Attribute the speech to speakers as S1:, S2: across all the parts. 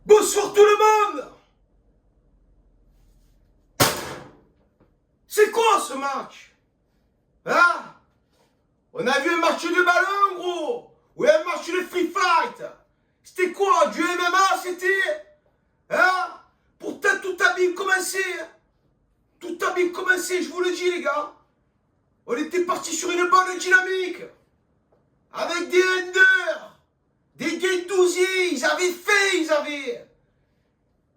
S1: Bonsoir tout le monde. C'est quoi ce match? Hein? On a vu un match de ballon, gros. Ou un match de free fight. C'était quoi? Du MMA, c'était? Hein? Pourtant, tout a bien commencé. Tout a bien commencé, je vous le dis, les gars. On était parti sur une bonne dynamique. Avec des Under, des Gendouzi, ils avaient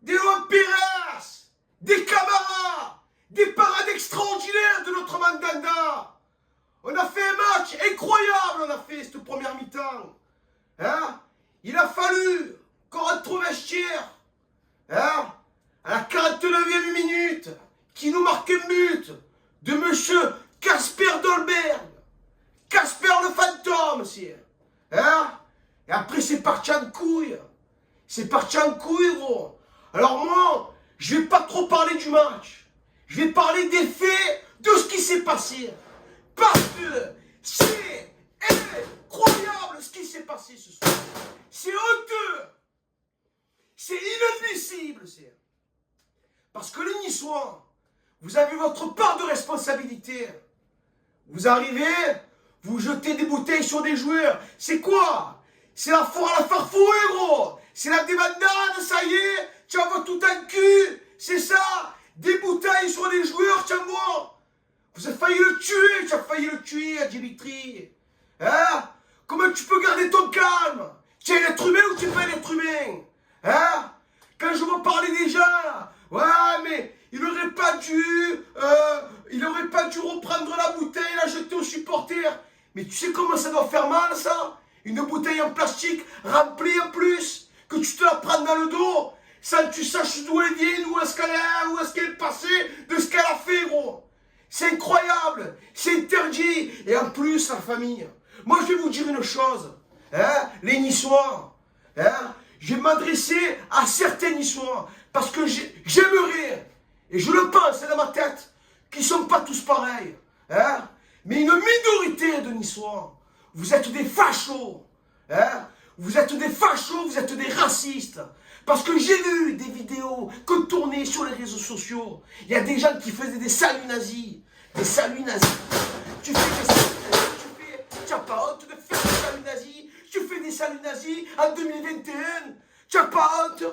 S1: des Luan Pérez, des Camara, des parades extraordinaires de notre Mandanda. On a fait un match incroyable, on a fait cette première mi-temps. Hein? Il a fallu qu'on retrouve vestiaire. Hein? À la 49e minute, qui nous marque un but de monsieur Casper Dolberg. Casper le fantôme, c'est. Hein? Et après, c'est parti en couille. C'est parti en couille, gros. Alors moi, je vais pas trop parler du match. Je vais parler des faits, de ce qui s'est passé. Parce que c'est incroyable ce qui s'est passé ce soir. C'est honteux. C'est inadmissible, c'est. Parce que les Niçois, vous avez votre part de responsabilité. Vous arrivez, vous jetez des bouteilles sur des joueurs. C'est quoi? C'est la foire à la farfouille, gros. C'est la débandade, ça y est. Tu envoies tout un cul. C'est ça. Des bouteilles sur des joueurs, tu envoies. Vous avez failli le tuer. Tu as failli le tuer à Dimitri. Hein? Comment tu peux garder ton calme? Tu es un être humain ou tu es pas un être humain? Hein? Quand je me parlais des gens, ouais, mais il n'aurait pas dû reprendre la bouteille, la jeter aux supporters. Mais tu sais comment ça doit faire mal, ça? Une bouteille en plastique remplie en plus, que tu te la prends dans le dos, sans que tu saches d'où elle vient, où est-ce qu'elle est passée, de ce qu'elle a fait, gros. C'est incroyable, c'est interdit. Et en plus, la famille. Moi, je vais vous dire une chose, hein, les Niçois, hein, je vais m'adresser à certains Niçois, parce que j'aimerais, et je le pense dans ma tête, qu'ils ne sont pas tous pareils, hein, mais une minorité de Niçois. Vous êtes des fachos, hein? Vous êtes des fachos, vous êtes des racistes. Parce que j'ai vu des vidéos que tournaient sur les réseaux sociaux. Il y a des gens qui faisaient des saluts nazis. Des saluts nazis. Tu fais des saluts nazis, tu n'as pas honte de faire des saluts nazis. Tu fais des saluts nazis en 2021. Tu n'as pas honte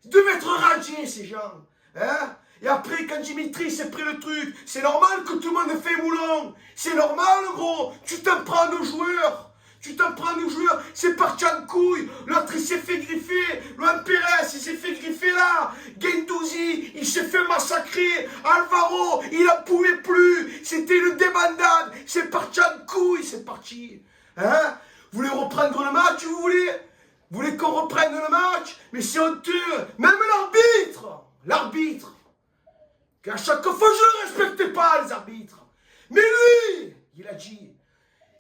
S1: de mettre radiés ces gens. Hein? Et après, quand Dimitri s'est pris le truc, c'est normal que tout le monde fait moulon. C'est normal, gros. Tu t'en prends nos joueurs. Tu t'en prends nos joueurs. C'est parti en couille. L'autre, il s'est fait griffer. Luan Pérez, il s'est fait griffer là. Gendouzi, il s'est fait massacrer. Alvaro, il n'en pouvait plus. C'était une débandade. C'est parti en couille. C'est parti. Hein? Vous voulez reprendre le match, vous voulez? Vous voulez qu'on reprenne le match? Mais c'est honteux. Même l'arbitre. L'arbitre. Qu'à chaque fois, je ne respectais pas les arbitres. Mais lui, il a dit,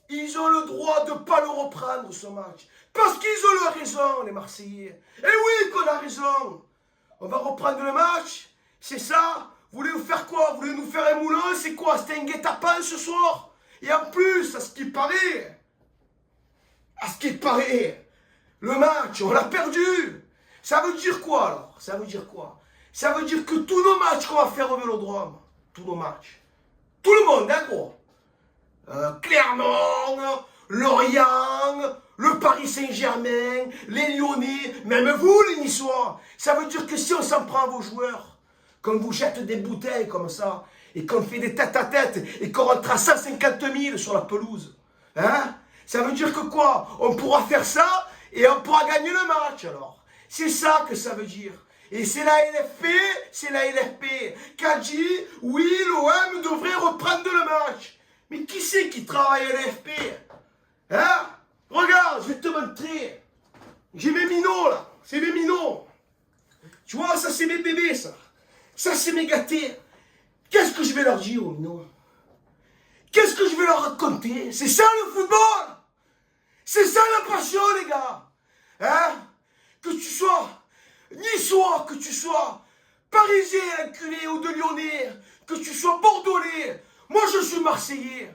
S1: ils ont le droit de ne pas le reprendre, ce match. Parce qu'ils ont leur raison, les Marseillais. Et oui, qu'on a raison. On va reprendre le match. C'est ça? Vous voulez nous faire quoi? Vous voulez nous faire un moulin? C'est quoi? C'était un guet-apens ce soir? Et en plus, à ce qu'il paraît, le match, on l'a perdu. Ça veut dire quoi, alors? Ça veut dire quoi? Ça veut dire que tous nos matchs qu'on va faire au Vélodrome, tous nos matchs, tout le monde, hein, gros, Clermont, Lorient, le Paris Saint-Germain, les Lyonnais, même vous, les Niçois, ça veut dire que si on s'en prend à vos joueurs, qu'on vous jette des bouteilles comme ça, et qu'on fait des tête-à-tête, et qu'on rentre à 150 000 sur la pelouse, hein, ça veut dire que quoi? On pourra faire ça, et on pourra gagner le match, alors. C'est ça que ça veut dire. Et c'est la LFP qui a dit, oui, l'OM devrait reprendre le match. Mais qui c'est qui travaille à l'AFP? Hein? Regarde, je vais te montrer. J'ai mes minots, là. C'est mes minots. Tu vois, ça, c'est mes bébés, ça. Ça, c'est mes gâtés. Qu'est-ce que je vais leur dire aux minots? Qu'est-ce que je vais leur raconter? C'est ça, le football? C'est ça, la passion, les gars. Hein? Que tu sois Niçois, que tu sois Parisien, enculé, ou de Lyonnais, que tu sois Bordelais, moi je suis Marseillais.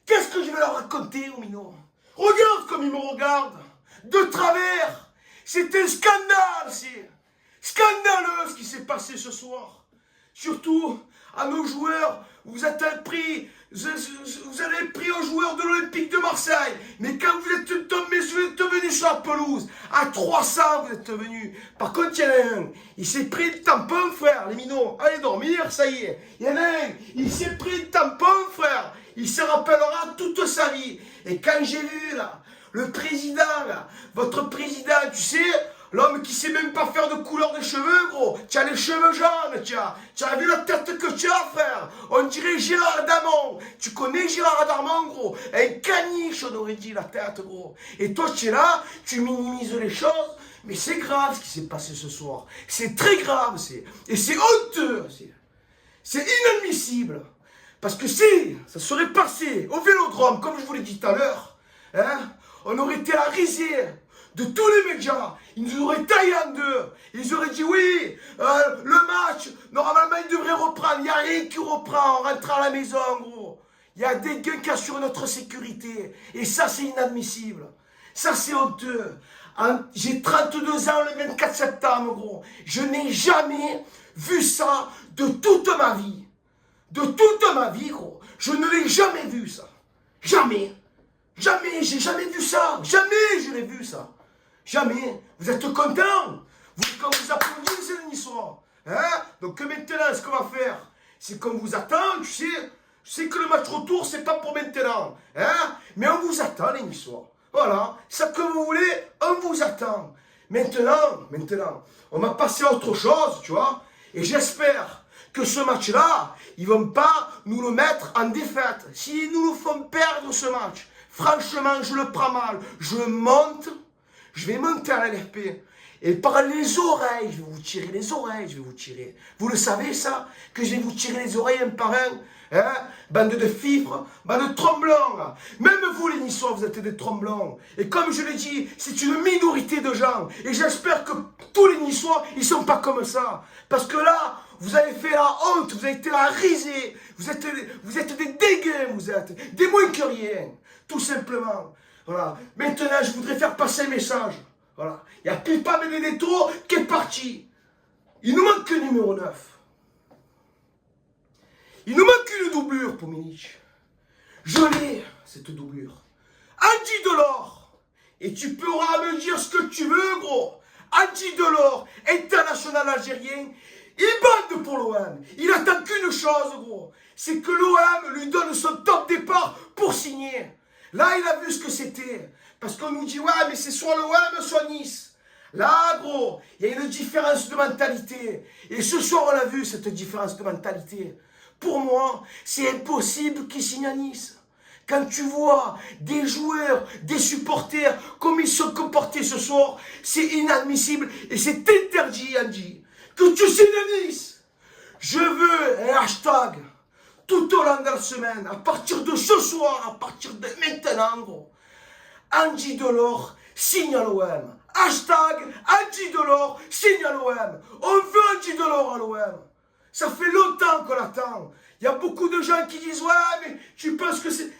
S1: Qu'est-ce que je vais leur raconter aux minots? Regarde comme ils me regardent, de travers. C'est un scandale, c'est scandaleux ce qui s'est passé ce soir. Surtout à nos joueurs, vous avez pris aux joueurs de l'Olympique de Marseille. Mais quand vous êtes venus sur la pelouse, à 300 vous êtes venus. Par contre, il y en a un, il s'est pris le tampon, frère, les minots. Allez dormir, ça y est. Il y en a un, il s'est pris le tampon, frère. Il se rappellera toute sa vie. Et quand j'ai vu, là, le président, là, votre président, tu sais, l'homme qui sait même pas faire de couleur de cheveux, gros. Tu as les cheveux jaunes, tu as vu la tête que tu as, frère. On dirait Gérard Darmon. Tu connais Gérard Darmon, gros. Un caniche, on aurait dit la tête, gros. Et toi, tu es là, tu minimises les choses. Mais c'est grave ce qui s'est passé ce soir. C'est très grave, et c'est honteux. C'est inadmissible. Parce que si ça serait passé au Vélodrome, comme je vous l'ai dit tout à l'heure, hein, on aurait été à riser de tous les médias. Ils nous auraient taillé en deux. Ils auraient dit oui, le match, normalement il devrait reprendre. Il n'y a rien qui reprend, on rentre à la maison, gros. Il y a des gains qui assurent notre sécurité. Et ça, c'est inadmissible. Ça, c'est honteux. J'ai 32 ans le 24 septembre, gros. Je n'ai jamais vu ça de toute ma vie. De toute ma vie, gros. Je ne l'ai jamais vu, ça. Jamais. Jamais, j'ai jamais vu ça. Jamais je l'ai vu, ça. Jamais. Vous êtes contents? Quand vous applaudissez le Niçois. Hein? Donc maintenant, ce qu'on va faire, c'est qu'on vous attend, tu sais. Je sais que le match retour, c'est pas pour maintenant. Hein? Mais on vous attend, les Niçois. Voilà. Ça que vous voulez, on vous attend. Maintenant, on va passer à autre chose, tu vois. Et j'espère que ce match-là, ils vont pas nous le mettre en défaite. S'ils nous le font perdre, ce match, franchement, je le prends mal. Je vais monter à la LFP. Et par les oreilles, je vais vous tirer les oreilles, Vous le savez, ça? Que je vais vous tirer les oreilles un par un. Hein? Bande de fifres, bande de tromblons. Là. Même vous, les Niçois, vous êtes des tromblons. Et comme je l'ai dit, c'est une minorité de gens. Et j'espère que tous les Niçois, ils sont pas comme ça. Parce que là, vous avez fait la honte, vous avez été la risée. Vous êtes des dégains, vous êtes. Des moins que rien. Tout simplement. Voilà. Maintenant, je voudrais faire passer un message. Voilà. Il y a Pipa Benedetto qui est parti. Il nous manque que le numéro 9. Il nous manque une doublure pour Minich. Je l'ai, cette doublure. Andy Delors. Et tu pourras me dire ce que tu veux, gros. Andy Delors, international algérien, il bande pour l'OM. Il attend qu'une chose, gros. C'est que l'OM lui donne son top départ pour signer. Là, il a vu ce que c'était. Parce qu'on nous dit, ouais, mais c'est soit l'OM, soit Nice. Là, gros, il y a une différence de mentalité. Et ce soir, on a vu cette différence de mentalité. Pour moi, c'est impossible qu'il signe à Nice. Quand tu vois des joueurs, des supporters, comme ils sont comportés ce soir, c'est inadmissible et c'est interdit, Andy. Que tu signes à Nice. Je veux un hashtag tout au long de la semaine, à partir de ce soir, à partir de maintenant, gros. Andy Delors signe à l'OM. Hashtag Andy Delors signe à l'OM. On veut Andy Delors à l'OM. Ça fait longtemps qu'on l'attend. Il y a beaucoup de gens qui disent « Ouais, mais tu penses que c'est... »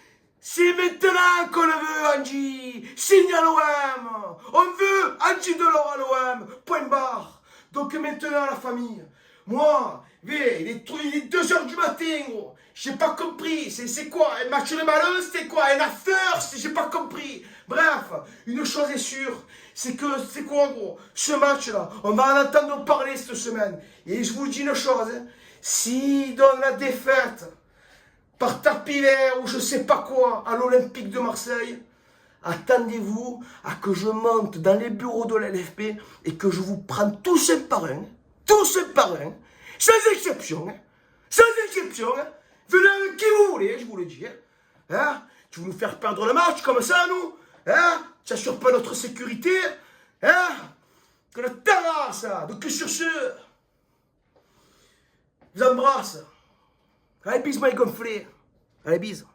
S1: C'est maintenant qu'on le veut, Andy. Signe à l'OM. On veut Andy Delors à l'OM. Point barre. Donc maintenant, la famille. Moi, il est 2h du matin, gros. J'ai pas compris. C'est quoi? Un match de malin, c'était quoi? Un affaire? J'ai pas compris. Bref, une chose est sûre. C'est que, c'est quoi, gros? Ce match-là, on va en entendre parler cette semaine. Et je vous dis une chose. Hein. S'il donne la défaite par tapillaire ou je sais pas quoi à l'Olympique de Marseille, attendez-vous à que je monte dans les bureaux de l'LFP et que je vous prenne tous un par un, sans exception, hein, sans exception, hein. Venez avec qui vous voulez, je vous le dis, hein. Hein? Tu veux nous faire perdre le match comme ça, nous, hein? Tu n'assures pas notre sécurité, hein? Que le tara, ça. Donc sur ce, je vous embrasse. Allez, bise, moi, gonflé. Allez, bise.